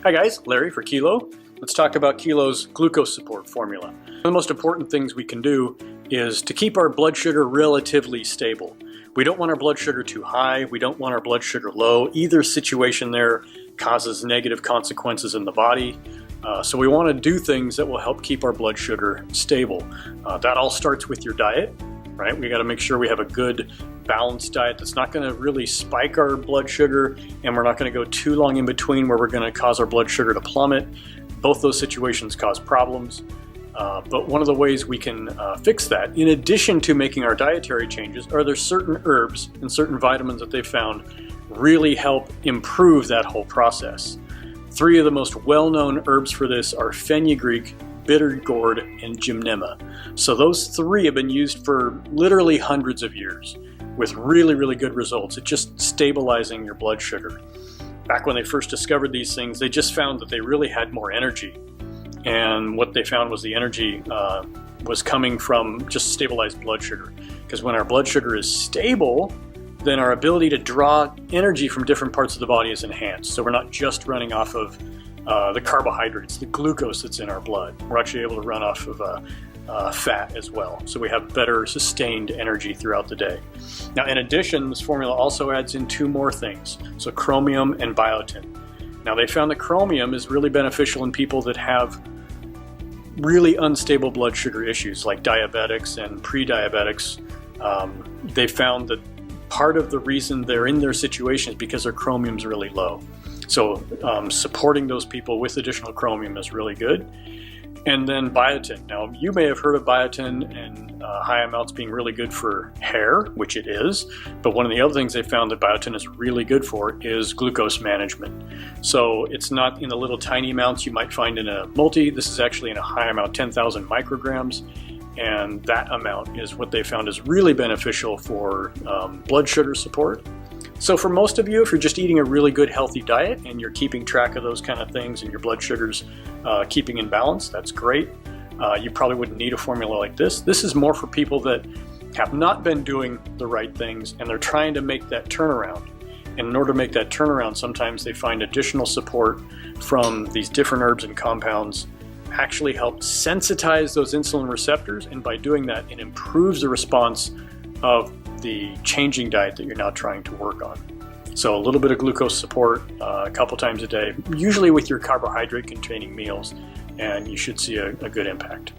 Hi guys, Larry for Kilo. Let's talk about Kilo's glucose support formula. One of the most important things we can do is to keep our blood sugar relatively stable. We don't want our blood sugar too high, we don't want our blood sugar low. Either situation there causes negative consequences in the body. So we want to do things that will help keep our blood sugar stable. That all starts with your diet, right? We got to make sure we have a good balanced diet that's not going to really spike our blood sugar, and we're not going to go too long in between where we're going to cause our blood sugar to plummet. Both those situations cause problems. But one of the ways we can fix that, in addition to making our dietary changes, are there certain herbs and certain vitamins that they found really help improve that whole process. 3 of the most well-known herbs for this are fenugreek, bitter gourd, and gymnema. So those 3 have been used for literally hundreds of years with really, really good results at just stabilizing your blood sugar. Back when they first discovered these things, they just found that they really had more energy. And what they found was the energy was coming from just stabilized blood sugar. Because when our blood sugar is stable, then our ability to draw energy from different parts of the body is enhanced. So we're not just running off of the carbohydrates, the glucose that's in our blood. We're actually able to run off of fat as well. So we have better sustained energy throughout the day. Now, in addition, this formula also adds in 2 more things. So chromium and biotin. Now, they found that chromium is really beneficial in people that have really unstable blood sugar issues like diabetics and pre-diabetics. They found that part of the reason they're in their situation is because their chromium is really low. So supporting those people with additional chromium is really good. And then biotin. Now, you may have heard of biotin and high amounts being really good for hair, which it is. But one of the other things they found that biotin is really good for is glucose management. So it's not in the little tiny amounts you might find in a multi. This is actually in a high amount, 10,000 micrograms. And that amount is what they found is really beneficial for blood sugar support. So for most of you, if you're just eating a really good healthy diet and you're keeping track of those kind of things and your blood sugar's keeping in balance, that's great. You probably wouldn't need a formula like this. This is more for people that have not been doing the right things and they're trying to make that turnaround. And in order to make that turnaround, sometimes they find additional support from these different herbs and compounds actually help sensitize those insulin receptors, and by doing that, it improves the response of the changing diet that you're now trying to work on. So a little bit of glucose support a couple times a day, usually with your carbohydrate containing meals, and you should see a good impact.